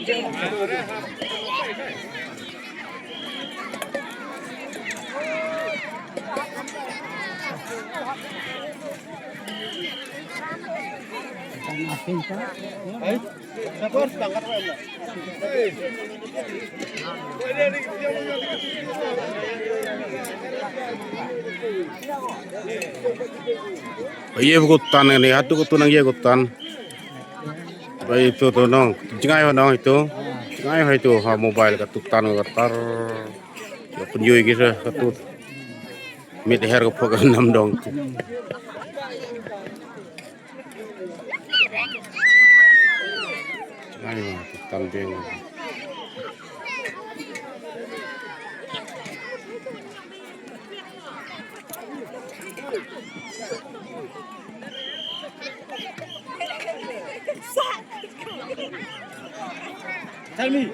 Iya hutan ini, hatu kutu nang iya hutan. Baik itu tuh nong, jingai nong itu, jingai itu ha mobile katutan katar, ya penjui gitu katut, mit her kepokan nam dong. Jingai hutan ding. Tell me.